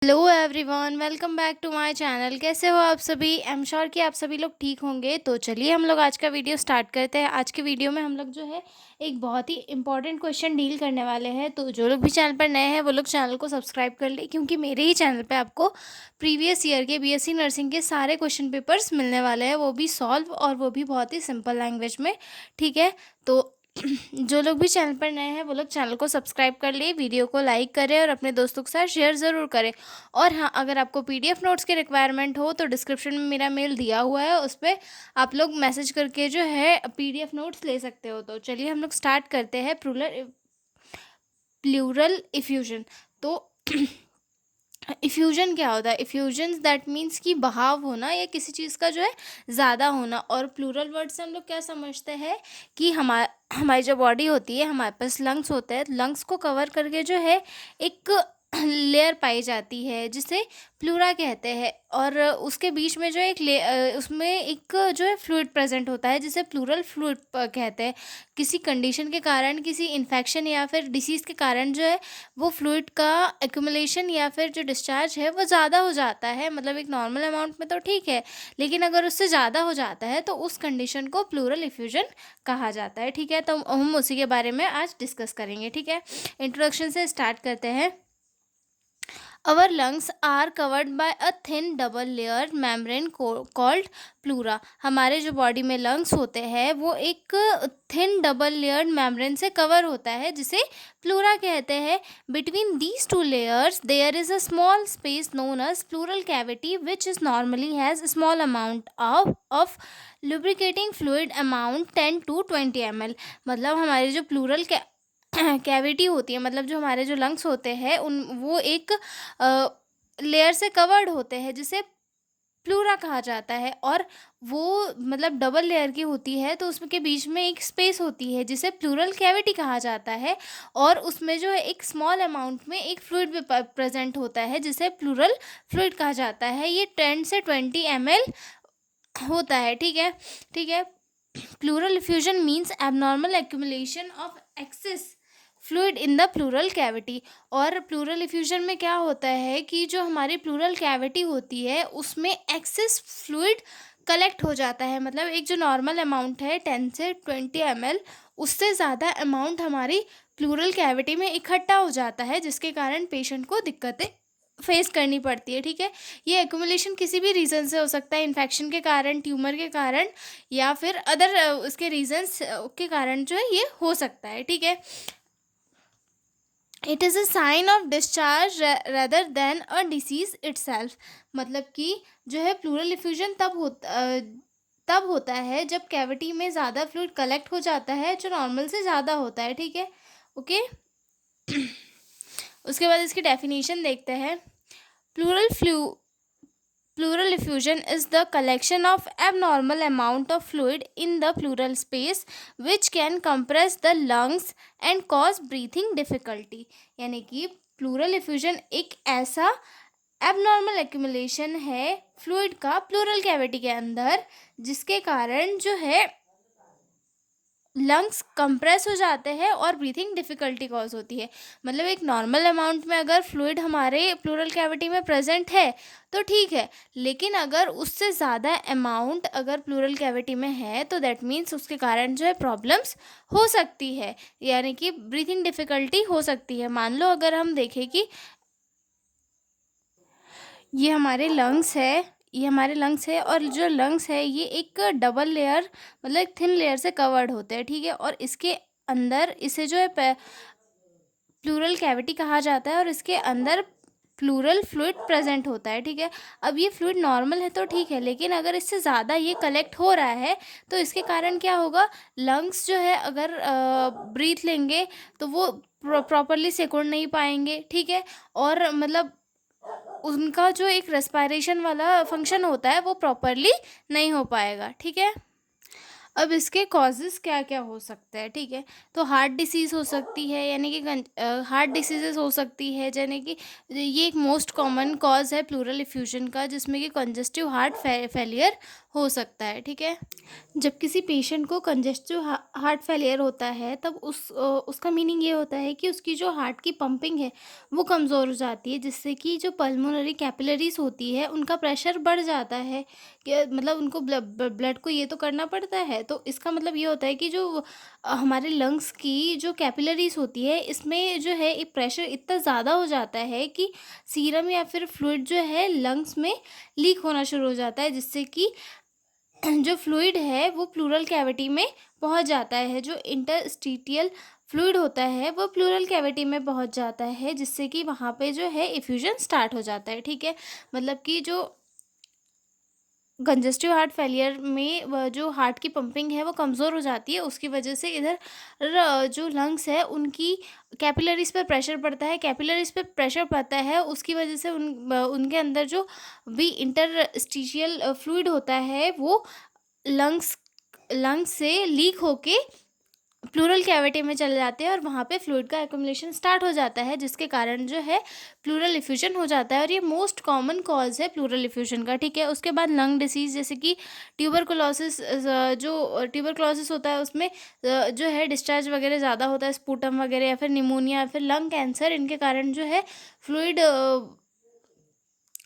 Hello everyone, welcome back to my channel. कैसे हो आप सभी? आई एम श्योर कि आप सभी लोग ठीक होंगे। तो चलिए हम लोग आज का वीडियो स्टार्ट करते हैं। आज के वीडियो में हम लोग जो है एक बहुत ही इंपॉर्टेंट क्वेश्चन डील करने वाले हैं। तो जो लोग भी चैनल पर नए हैं वो लोग चैनल को सब्सक्राइब कर ले, क्योंकि मेरे ही चैनल पे आपको प्रीवियस ईयर के बीएससी नर्सिंग के सारे क्वेश्चन पेपर्स मिलने वाले हैं, वो भी सॉल्व और वो भी बहुत ही सिंपल लैंग्वेज में। ठीक है, तो जो लोग भी चैनल पर नए हैं वो लोग चैनल को सब्सक्राइब कर लिए, वीडियो को लाइक करें और अपने दोस्तों के साथ शेयर ज़रूर करें। और हाँ, अगर आपको पीडीएफ नोट्स की रिक्वायरमेंट हो तो डिस्क्रिप्शन में मेरा मेल दिया हुआ है, उस पर आप लोग मैसेज करके जो है पीडीएफ नोट्स ले सकते हो। तो चलिए हम लोग स्टार्ट करते हैं प्लूरल इफ्यूजन। तो इफ्यूजन क्या होता है? इफ्यूजन दैट मीन्स कि बहाव होना या किसी चीज़ का जो है ज़्यादा होना। और प्लूरल वर्ड से हम लोग क्या समझते हैं कि हमारी जो बॉडी होती है, हमारे पास लंग्स होते हैं, लंग्स को कवर करके जो है एक लेयर पाई जाती है जिसे प्लूरा कहते हैं। और उसके बीच में जो उसमें एक जो है फ्लूइड प्रेजेंट होता है जिसे प्लूरल फ्लूइड कहते हैं। किसी कंडीशन के कारण, किसी इन्फेक्शन या फिर डिसीज़ के कारण जो है वो फ्लूइड का एक्यूमुलेशन या फिर जो डिस्चार्ज है वो ज़्यादा हो जाता है। मतलब एक नॉर्मल अमाउंट में तो ठीक है, लेकिन अगर उससे ज़्यादा हो जाता है तो उस कंडीशन को प्लूरल इफ्यूजन कहा जाता है। ठीक है, तो हम उसी के बारे में आज डिस्कस करेंगे। ठीक है, इंट्रोडक्शन से स्टार्ट करते हैं। Our lungs are covered by a thin double layer membrane called pleura। हमारे जो बॉडी में लंग्स होते हैं वो एक थिन डबल लेयर्ड मेम्ब्रेन से कवर होता है जिसे प्लूरा कहते हैं। Between these two layers there is a small space known as pleural cavity which is normally has small amount of lubricating fluid amount 10 to 20 ml। मतलब हमारी जो pleural cavity होती है, मतलब जो हमारे जो लंग्स होते हैं उन वो एक लेयर से कवर्ड होते हैं जिसे प्लूरा कहा जाता है। और वो मतलब डबल लेयर की होती है, तो उसमें के बीच में एक स्पेस होती है जिसे प्लूरल कैविटी कहा जाता है। और उसमें जो है एक स्मॉल अमाउंट में एक फ्लूइड भी प्रेजेंट होता है जिसे प्लूरल फ्लूइड कहा जाता है। ये 10 से 20 ml होता है। ठीक है, ठीक है। Pleural effusion means abnormal accumulation of access fluid in the pleural cavity. और प्लूरल इफ्यूजन में क्या होता है कि जो हमारी प्लूरल कैविटी होती है उसमें एक्सेस फ्लूइड कलेक्ट हो जाता है। मतलब एक जो नॉर्मल अमाउंट है 10 से 20 ml, उससे ज़्यादा अमाउंट हमारी प्लूरल कैविटी में इकट्ठा हो जाता है, जिसके कारण पेशेंट को दिक्कतें फेस करनी पड़ती है। ठीक है, ये एक्यूमुलेशन किसी भी रीज़न से हो सकता है, इन्फेक्शन के कारण, ट्यूमर के कारण या फिर अदर उसके रीजंस के कारण जो है ये हो सकता है। ठीक है, it is a sign of discharge rather than a disease itself. मतलब कि जो है प्लूरल इफ्यूजन तब होता है जब कैविटी में ज़्यादा फ्लूइड कलेक्ट हो जाता है जो नॉर्मल से ज़्यादा होता है। ठीक है, ओके। उसके बाद इसकी डेफिनेशन देखते हैं। Pleural Pleural effusion is the collection of abnormal amount of fluid in the pleural space which can compress the lungs and cause breathing difficulty। यानी कि प्लूरल इफ्यूजन एक ऐसा एबनॉर्मल एक्यूमुलेशन है फ्लूइड का प्लूरल कैविटी के अंदर, जिसके कारण जो है लंग्स कंप्रेस हो जाते हैं और ब्रीथिंग डिफ़िकल्टी कॉज होती है। मतलब एक नॉर्मल अमाउंट में अगर फ्लूइड हमारे प्लूरल कैविटी में प्रेजेंट है तो ठीक है, लेकिन अगर उससे ज़्यादा अमाउंट अगर प्लूरल कैविटी में है तो दैट मीन्स उसके कारण जो है प्रॉब्लम्स हो सकती है, यानी कि ब्रीथिंग डिफ़िकल्टी हो सकती है। मान लो अगर हम देखें कि ये हमारे लंग्स है, ये हमारे लंग्स है और जो लंग्स है ये एक डबल लेयर, मतलब एक थिन लेयर से कवर्ड होते हैं। ठीक है, और इसके अंदर इसे जो है प्लूरल कैविटी कहा जाता है और इसके अंदर प्लूरल फ्लूइड प्रेजेंट होता है। ठीक है, अब ये फ्लूइड नॉर्मल है तो ठीक है, लेकिन अगर इससे ज़्यादा ये कलेक्ट हो रहा है तो इसके कारण क्या होगा, लंग्स जो है अगर ब्रीथ लेंगे तो वो प्रॉपरली सिकुड़ नहीं पाएंगे। ठीक है, और मतलब उनका जो एक रेस्पिरेशन वाला फंक्शन होता है वो प्रॉपरली नहीं हो पाएगा। ठीक है, अब इसके कॉजेज़ क्या क्या हो सकते हैं। ठीक है, तो हार्ट डिसीज़ हो सकती है, यानी कि हार्ट डिसीजेस हो सकती है, यानी कि ये एक मोस्ट कॉमन कॉज है प्लूरल इफ्यूजन का, जिसमें कि कंजेस्टिव हार्ट फेलियर हो सकता है, ठीक है। जब किसी पेशेंट को कंजेस्टिव हार्ट फेलियर होता है, तब उसका मीनिंग ये होता है कि उसकी जो हार्ट की पंपिंग है वो कमज़ोर हो जाती है, जिससे कि जो पल्मोनरी कैपिलरीज होती है उनका प्रेशर बढ़ जाता है। कि मतलब उनको ब्लड को ये तो करना पड़ता है, तो इसका मतलब ये होता है कि जो हमारे लंग्स की जो कैपिलरीज होती है, इसमें जो है एक प्रेशर इतना ज़्यादा हो जाता है कि सीरम या फिर फ्लूइड जो है लंग्स में लीक होना शुरू हो जाता है, जिससे कि जो फ्लूइड है वो प्लूरल कैविटी में पहुंच जाता है। जो इंटरस्टिशियल फ्लूइड होता है वो प्लूरल कैविटी में पहुंच जाता है, जिससे कि वहाँ पे जो है इफ्यूजन स्टार्ट हो जाता है, ठीक है। मतलब कि जो कंजेस्टिव हार्ट फेलियर में जो हार्ट की पंपिंग है वो कमज़ोर हो जाती है, उसकी वजह से इधर जो लंग्स है उनकी कैपिलरीज पर प्रेशर पड़ता है। कैपिलरीज पे प्रेशर पड़ता है, उसकी वजह से उनके अंदर जो भी इंटरस्टिशियल फ्लूइड होता है वो लंग्स लंग्स से लीक होके प्लूरल कैविटी में चले जाते हैं और वहाँ पे फ्लूइड का एक्युमुलेशन स्टार्ट हो जाता है, जिसके कारण जो है प्लूरल इफ्यूजन हो जाता है। और ये मोस्ट कॉमन कॉज है प्लूरल इफ्यूजन का, ठीक है। उसके बाद लंग डिसीज़ जैसे कि ट्यूबरकुलोसिस, जो ट्यूबरकुलोसिस होता है उसमें जो है डिस्चार्ज वगैरह ज़्यादा होता है, स्पूटम वगैरह, या फिर निमोनिया, या फिर लंग कैंसर, इनके कारण जो है फ्लूइड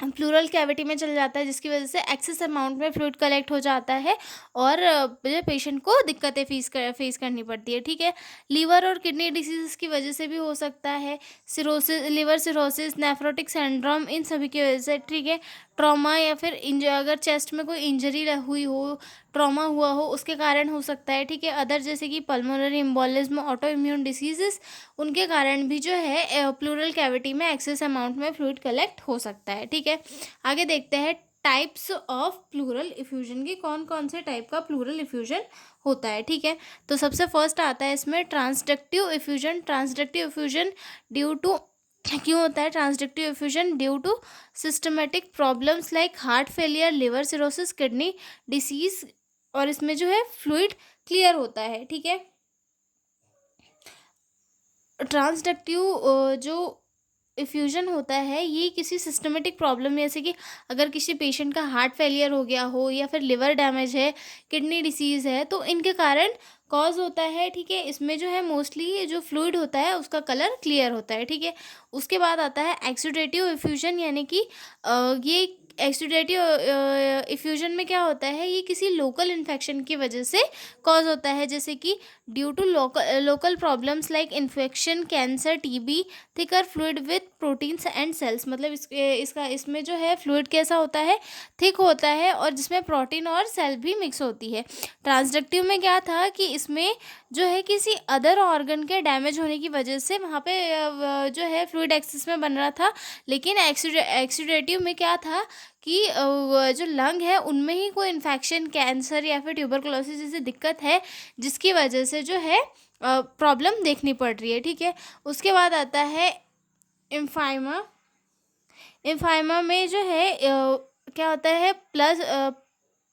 प्लूरल कैविटी में चल जाता है, जिसकी वजह से एक्सेस अमाउंट में फ्लूइड कलेक्ट हो जाता है और जो पेशेंट को दिक्कतें फेस करनी पड़ती है, ठीक है। लीवर और किडनी डिसीज़ की वजह से भी हो सकता है, cirrhosis, liver cirrhosis, nephrotic syndrome, इन सभी की वजह से, ठीक है। ट्रॉमा या फिर अगर चेस्ट में कोई इंजरी हुई हो, ट्रॉमा हुआ हो, उसके कारण हो सकता है, ठीक है। अदर जैसे कि pulmonary embolism, auto immune diseases, उनके कारण भी जो है प्लूरल कैविटी में एक्सेस अमाउंट में फ्लूइड कलेक्ट हो सकता है, ठीक है। आगे देखते हैं टाइप्स ऑफ प्लूरल इफ्यूजन की, कौन कौन से टाइप का प्लूरल इफ्यूजन होता है, ठीक है। तो सबसे फर्स्ट आता है इसमें transductive effusion. Transductive effusion due to क्यों होता है transductive effusion? Due to systematic problems like heart failure, liver cirrhosis, kidney disease, और इसमें जो है फ्लूइड क्लियर होता है, ठीक है। ट्रांसडक्टिव जो इफ्यूजन होता है ये किसी सिस्टमेटिक प्रॉब्लम, जैसे कि अगर किसी पेशेंट का हार्ट फेलियर हो गया हो, या फिर लिवर डैमेज है, किडनी डिसीज़ है, तो इनके कारण कॉज होता है, ठीक है। इसमें जो है मोस्टली जो फ्लूइड होता है उसका कलर क्लियर होता है, ठीक है। उसके बाद आता है एक्सुडेटिव इफ्यूजन, यानी कि ये एक्सुडेटिव इफ्यूजन में क्या होता है, ये किसी लोकल इन्फेक्शन की वजह से कॉज होता है, जैसे कि due to local problems like infection, cancer, TB, thicker fluid with proteins and cells. मतलब इसमें जो है फ्लूइड कैसा होता है, थिक होता है, और जिसमें प्रोटीन और सेल भी मिक्स होती है। ट्रांसडक्टिव में क्या था कि इसमें जो है किसी अदर ऑर्गन के डैमेज होने की वजह से वहाँ पे जो है फ्लूइड एक्सेस में बन रहा था, लेकिन एक्सुडेटिव में क्या था कि जो लंग है उनमें ही कोई इन्फेक्शन, कैंसर या फिर ट्यूबरकुलोसिस जैसी दिक्कत है, जिसकी वजह से जो है प्रॉब्लम देखनी पड़ रही है, ठीक है। उसके बाद आता है इम्फाइमा। इम्फाइमा में जो है क्या होता है,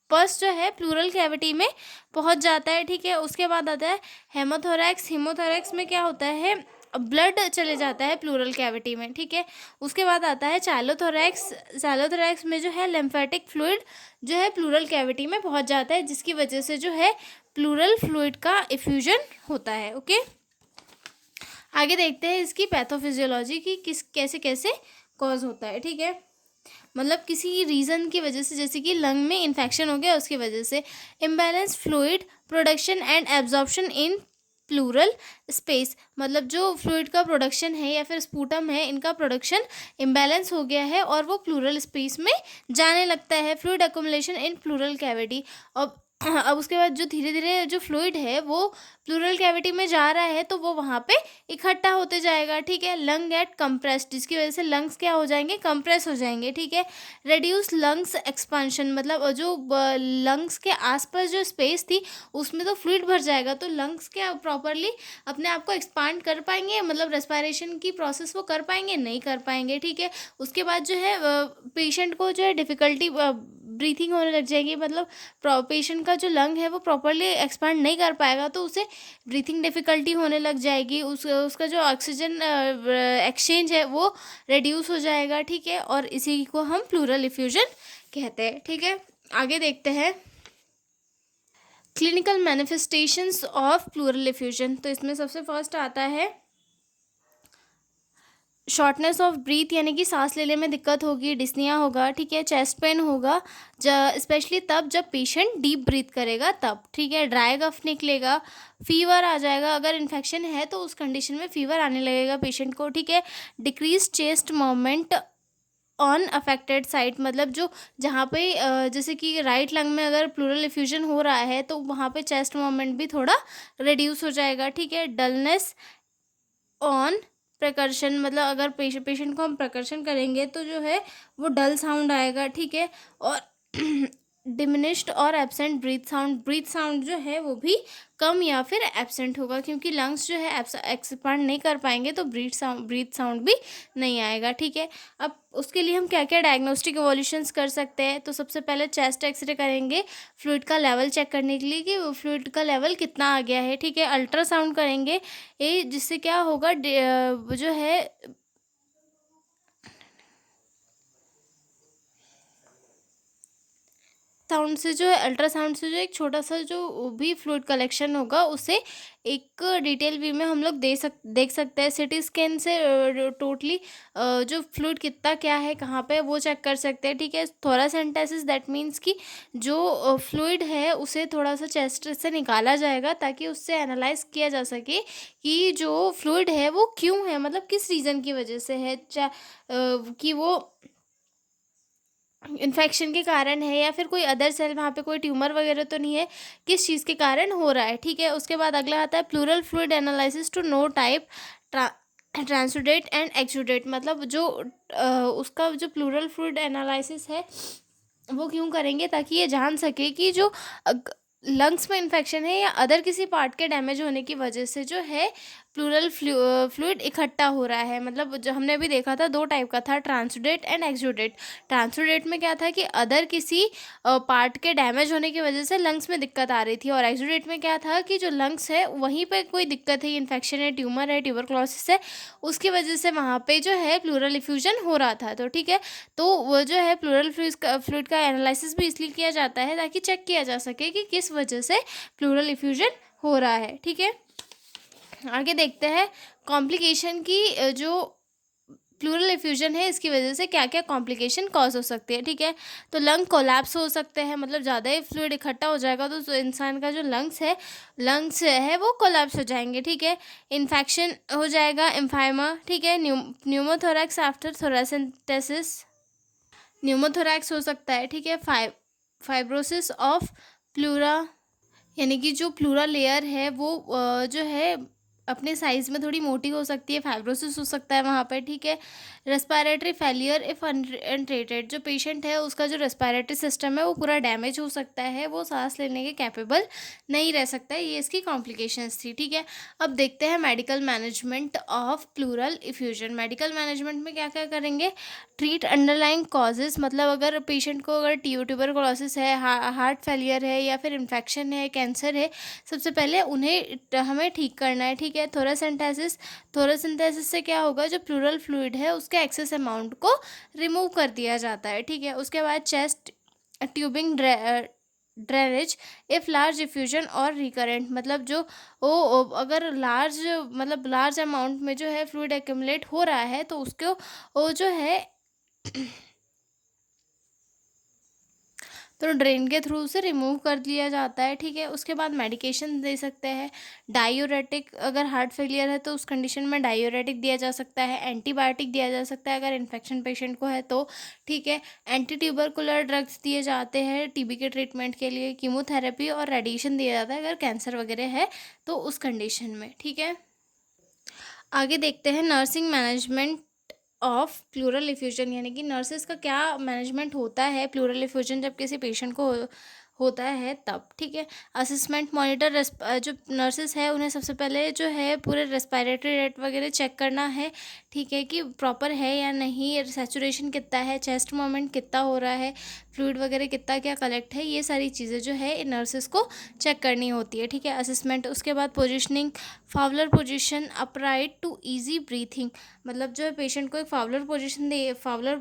पस जो है प्लूरल कैविटी में पहुंच जाता है, ठीक है। उसके बाद आता है हेमोथोरैक्स। हेमोथोरैक्स में क्या होता है, ब्लड चले जाता है प्लूरल कैविटी में, ठीक है। उसके बाद आता है चाइलोथोरैक्स। चाइलोथोरैक्स में जो है लिम्फेटिक फ्लूइड जो है प्लूरल कैविटी में पहुंच जाता है, जिसकी वजह से जो है प्लूरल फ्लूइड का इफ्यूजन होता है, ओके। आगे देखते हैं इसकी पैथोफिजियोलॉजी की, किस कैसे कैसे कॉज होता है, ठीक है। मतलब किसी रीज़न की वजह से, जैसे कि लंग में इन्फेक्शन हो गया उसकी वजह से। Imbalance fluid production and absorption in plural space, मतलब जो फ्लूइड का प्रोडक्शन है या फिर स्पूटम है, इनका प्रोडक्शन इम्बैलेंस हो गया है और वो प्लूरल स्पेस में जाने लगता है। फ्लूइड अकोमुलेशन इन प्लूरल कैविटी। अब उसके बाद जो धीरे धीरे जो फ्लूइड है वो प्लूरल कैविटी में जा रहा है, तो वो वहाँ पे इकट्ठा होते जाएगा, ठीक है। लंग गेट कंप्रेस्ड, जिसकी वजह से लंग्स क्या हो जाएंगे, कंप्रेस हो जाएंगे, ठीक है। रेड्यूस लंग्स एक्सपांशन, मतलब जो लंग्स के आसपास जो स्पेस थी उसमें तो फ्लूइड भर जाएगा, तो लंग्स क्या प्रॉपरली अपने आप को एक्सपांड कर पाएंगे, मतलब रेस्पिरेशन की प्रोसेस वो कर पाएंगे, नहीं कर पाएंगे, ठीक है। उसके बाद जो है पेशेंट को जो है डिफ़िकल्टी ब्रीथिंग होने लग जाएगी, मतलब पेशेंट का जो लंग है वो प्रॉपरली एक्सपांड नहीं कर पाएगा, तो उसे ब्रीथिंग डिफ़िकल्टी होने लग जाएगी, उसका जो ऑक्सीजन एक्सचेंज है वो रिड्यूस हो जाएगा, ठीक है। और इसी को हम प्लूरल इफ्यूजन कहते हैं, ठीक है। आगे देखते हैं clinical manifestations of pleural effusion. तो इसमें सबसे फर्स्ट आता है शॉर्टनेस ऑफ ब्रीथ, यानी कि सांस लेने में दिक्कत होगी, डिस्निया होगा, ठीक है, चेस्ट पेन होगा, स्पेशली तब जब पेशेंट डीप ब्रीथ करेगा तब, ठीक है, ड्राई कफ निकलेगा, फीवर आ जाएगा, अगर इन्फेक्शन है तो उस कंडीशन में फीवर आने लगेगा पेशेंट को, ठीक है, decrease chest movement on affected site, मतलब जो जहाँ पे जैसे कि राइट लंग में अगर प्लूरल इफ्यूजन हो रहा है तो वहाँ पे चेस्ट मूवमेंट भी थोड़ा रिड्यूस हो जाएगा, ठीक है, डलनेस ऑन प्रकर्शन, मतलब अगर पेशेंट को हम प्रकर्शन करेंगे तो जो है वो डल साउंड आएगा, ठीक है, और डिमिनिश्ड और एब्सेंट ब्रीथ साउंड जो है वो भी कम या फिर एब्सेंट होगा, क्योंकि लंग्स जो है एक्सपांड नहीं कर पाएंगे तो ब्रीथ साउंड भी नहीं आएगा, ठीक है। अब उसके लिए हम क्या क्या डायग्नोस्टिक इवोल्यूशंस कर सकते हैं, तो सबसे पहले चेस्ट एक्सरे करेंगे फ्लूइड का लेवल चेक करने के लिए कि फ्लूइड का लेवल कितना आ गया है, ठीक है, अल्ट्रासाउंड करेंगे, ये जिससे क्या होगा जो है साउंड से जो है अल्ट्रासाउंड से जो एक छोटा सा जो भी फ्लूइड कलेक्शन होगा उसे एक डिटेल व्यू में हम लोग देख सकते हैं। सिटी स्कैन से टोटली जो फ्लूइड कितना क्या है कहाँ पे वो चेक कर सकते हैं, ठीक है। थोरासेंटेसिस दैट मीन्स कि जो फ्लूइड है उसे थोड़ा सा चेस्ट से निकाला जाएगा ताकि उससे एनालाइज किया जा सके कि जो फ्लूइड है वो क्यों है, मतलब किस रीज़न की वजह से है, कि वो इन्फेक्शन के कारण है या फिर कोई अदर सेल, वहाँ पे कोई ट्यूमर वगैरह तो नहीं है, किस चीज़ के कारण हो रहा है, ठीक है। उसके बाद अगला आता है pleural fluid analysis to know type transudate and exudate, मतलब जो उसका जो प्लूरल फ्लूइड एनालिसिस है वो क्यों करेंगे, ताकि ये जान सके कि जो लंग्स में इन्फेक्शन है या अदर किसी पार्ट के डैमेज होने की वजह से जो है प्लूरल फ्लूइड इकट्ठा हो रहा है। मतलब जो हमने अभी देखा था दो टाइप का था, ट्रांसुडेट एंड एक्सुडेट। ट्रांसुडेट में क्या था कि अदर किसी पार्ट के डैमेज होने की वजह से लंग्स में दिक्कत आ रही थी, और एक्सुडेट में क्या था कि जो लंग्स है वहीं पे कोई दिक्कत है, इन्फेक्शन है, ट्यूमर है, ट्यूबरक्लोसिस है, उसकी वजह से वहाँ पे जो है प्लूरल इफ्यूजन हो रहा था। तो ठीक है, तो वो जो है प्लूरल फ्लूइड का एनालिसिस भी इसलिए किया जाता है ताकि चेक किया जा सके कि किस वजह से प्लूरल इफ्यूजन हो रहा है, ठीक है। आगे देखते हैं कॉम्प्लिकेशन की, जो प्लूरल इफ्यूजन है इसकी वजह से क्या क्या कॉम्प्लिकेशन कॉज हो सकती है, ठीक है। तो लंग कोलैप्स हो सकते हैं, मतलब ज़्यादा ही फ्लूइड इकट्ठा हो जाएगा तो इंसान का जो लंग्स है वो कोलैप्स हो जाएंगे, ठीक है। इन्फेक्शन हो जाएगा, एम्फाइमा, ठीक है। न्यूमोथोरैक्स आफ्टर थोरासेंटेसिस, न्यूमोथोरैक्स हो सकता है, ठीक है। फाइब्रोसिस ऑफ प्लूरा, यानी कि जो प्लूरा लेयर है वो जो है अपने साइज़ में थोड़ी मोटी हो सकती है, फाइब्रोसिस हो सकता है वहाँ पे, ठीक है। रेस्पिरेटरी फेलियर इफ़ अनट्रीटेड, जो पेशेंट है उसका जो रेस्पिरेटरी सिस्टम है वो पूरा डैमेज हो सकता है, वो सांस लेने के कैपेबल नहीं रह सकता है, ये इसकी कॉम्प्लिकेशंस थी, ठीक है। अब देखते हैं medical management of pleural effusion. Medical management में क्या क्या करेंगे, ट्रीट अंडरलाइंग कॉजेज़, मतलब अगर पेशेंट को अगर ट्यूबरकुलोसिस है, हार्ट फेलियर है या फिर इन्फेक्शन है, कैंसर है, सबसे पहले उन्हें हमें ठीक करना है, ठीक है। थोरासिंथेसिस से क्या होगा, जो प्लूरल फ्लूइड है उसके एक्सेस अमाउंट को रिमूव कर दिया जाता है, ठीक है। उसके बाद chest tubing drainage if large effusion और रिकरेंट, मतलब जो वो अगर लार्ज अमाउंट में जो है फ्लूइड एक्यूमुलेट हो रहा है तो उसको वो जो है तो ड्रेन के थ्रू उसे रिमूव कर दिया जाता है, ठीक है। उसके बाद मेडिकेशन दे सकते हैं, डायूरेटिक, अगर हार्ट फेलियर है तो उस कंडीशन में डायूरेटिक दिया जा सकता है, एंटीबायोटिक दिया जा सकता है अगर इन्फेक्शन पेशेंट को है तो, ठीक है। एंटी ट्यूबरकुलर ड्रग्स दिए जाते हैं टीबी के ट्रीटमेंट के लिए, कीमोथेरेपी और रेडिएशन दिया जाता है अगर कैंसर वगैरह है तो उस कंडीशन में, ठीक है। आगे देखते हैं nursing management of pleural effusion, यानी कि नर्सेस का क्या मैनेजमेंट होता है प्लूरल इफ्यूजन जब किसी पेशेंट को होता है तब, ठीक है। असेसमेंट मॉनिटर, जो नर्सेस है उन्हें सबसे पहले जो है पूरे रेस्पिरेटरी रेट वगैरह चेक करना है, ठीक है, कि प्रॉपर है या नहीं, सैचुरेशन कितना है, चेस्ट मूवमेंट कितना हो रहा है, फ्लूइड वगैरह कितना क्या कलेक्ट है, ये सारी चीज़ें जो है नर्सेस को चेक करनी होती है, ठीक है। असेसमेंट, उसके बाद positioning, Fowler position upright to easy breathing, मतलब जो है पेशेंट को एक फावलर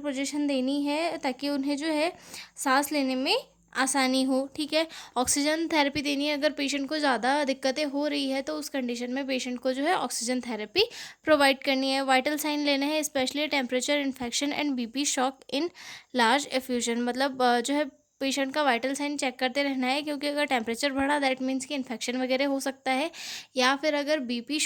पोजीशन देनी है ताकि उन्हें जो है सांस लेने में आसानी हो, ठीक है। ऑक्सीजन थेरेपी देनी है, अगर पेशेंट को ज़्यादा दिक्कतें हो रही है तो उस कंडीशन में पेशेंट को जो है ऑक्सीजन थेरेपी प्रोवाइड करनी है। वाइटल साइन लेने हैं, specially temperature, infection and BP shock in large effusion. मतलब जो है पेशेंट का वाइटल साइन चेक करते रहना है, क्योंकि अगर टेम्परेचर बढ़ा दैट मीन्स कि इन्फेक्शन वगैरह हो सकता है, या फिर अगर बीपी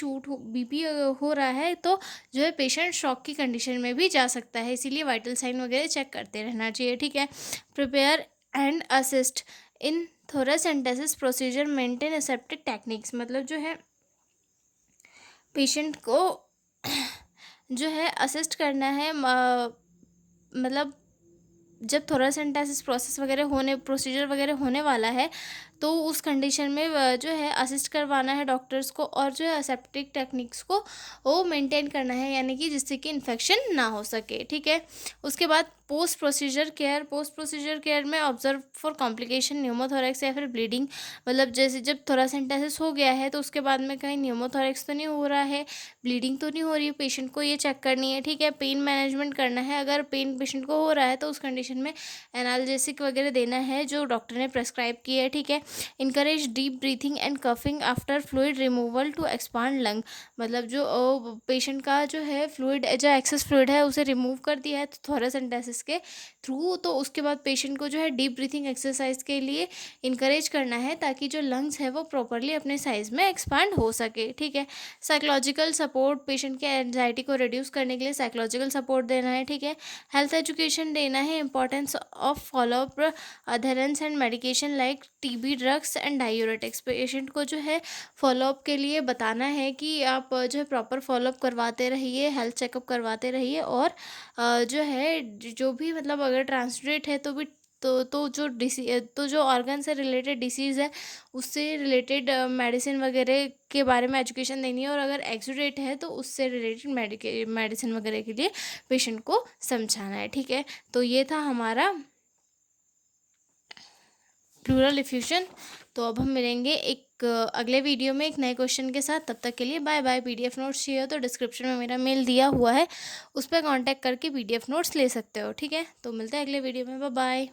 हो रहा है तो जो है पेशेंट शॉक की कंडीशन में भी जा सकता है, इसीलिए वाइटल साइन वगैरह चेक करते रहना चाहिए, ठीक है। Prepare and assist in thoracentesis procedure, maintain aseptic techniques. मतलब जो है पेशेंट को जो है असिस्ट करना है, मतलब जब थोरासेंटेसिस प्रोसीजर वगैरह होने वाला है तो उस कंडीशन में जो है असिस्ट करवाना है डॉक्टर्स को, और जो है असेप्टिक टेक्निक्स को वो मेंटेन करना है, यानी कि जिससे कि इन्फेक्शन ना हो सके, ठीक है। उसके बाद पोस्ट प्रोसीजर केयर में ऑब्जर्व फॉर कॉम्प्लिकेशन न्यूमोथोरैक्स या फिर ब्लीडिंग। मतलब जैसे जब थोरासेंटेसिस हो गया है तो उसके बाद में कहीं न्यूमोथोरैक्स तो नहीं हो रहा है, ब्लीडिंग तो नहीं हो रही है, पेशेंट को ये चेक करनी है, ठीक है। पेन मैनेजमेंट करना है, अगर पेन पेशेंट को हो रहा है तो उस कंडीशन में एनाल्जेसिक वगैरह देना है जो डॉक्टर ने प्रेस्क्राइब किया है, ठीक है। Encourage deep breathing and coughing after fluid removal to expand lung. मतलब जो पेशेंट का जो है फ्लूइड, जो एक्सेस फ्लूइड है उसे रिमूव कर दिया है तो थोरासेंटेसिस के थ्रू, तो उसके बाद पेशेंट को जो है डीप ब्रीथिंग एक्सरसाइज के लिए इनकरेज करना है, ताकि जो लंग्स है वो प्रॉपरली अपने साइज में एक्सपांड हो सके, ठीक है। साइकोलॉजिकल सपोर्ट, पेशेंट के एंजाइटी को रिड्यूस करने के लिए साइकोलॉजिकल सपोर्ट देना है, ठीक है। हेल्थ एजुकेशन देना है, importance of follow up adherence and medication like TB, drugs and diuretics. Patient को जो है फॉलोअप के लिए बताना है कि आप जो है प्रॉपर फॉलोअप करवाते रहिए, हेल्थ चेकअप करवाते रहिए, और जो है जो भी मतलब अगर ट्रांसलेट है तो भी तो जो ऑर्गन से रिलेटेड डिसीज़ है उससे रिलेटेड मेडिसिन वगैरह के बारे में एजुकेशन देनी है, और अगर एक्सीडेंट है तो उससे रिलेटेड मेडिसिन वगैरह के लिए पेशेंट को समझाना है, ठीक है। तो ये था हमारा प्लूरल इफ्यूजन। तो अब हम मिलेंगे एक अगले वीडियो में एक नए क्वेश्चन के साथ। तब तक के लिए बाय बाय। पीडीएफ नोट्स चाहिए तो डिस्क्रिप्शन में मेरा मेल दिया हुआ है, उस पर कांटेक्ट करके पीडीएफ नोट्स ले सकते हो, ठीक है। तो मिलते हैं अगले वीडियो में, बाय बाय।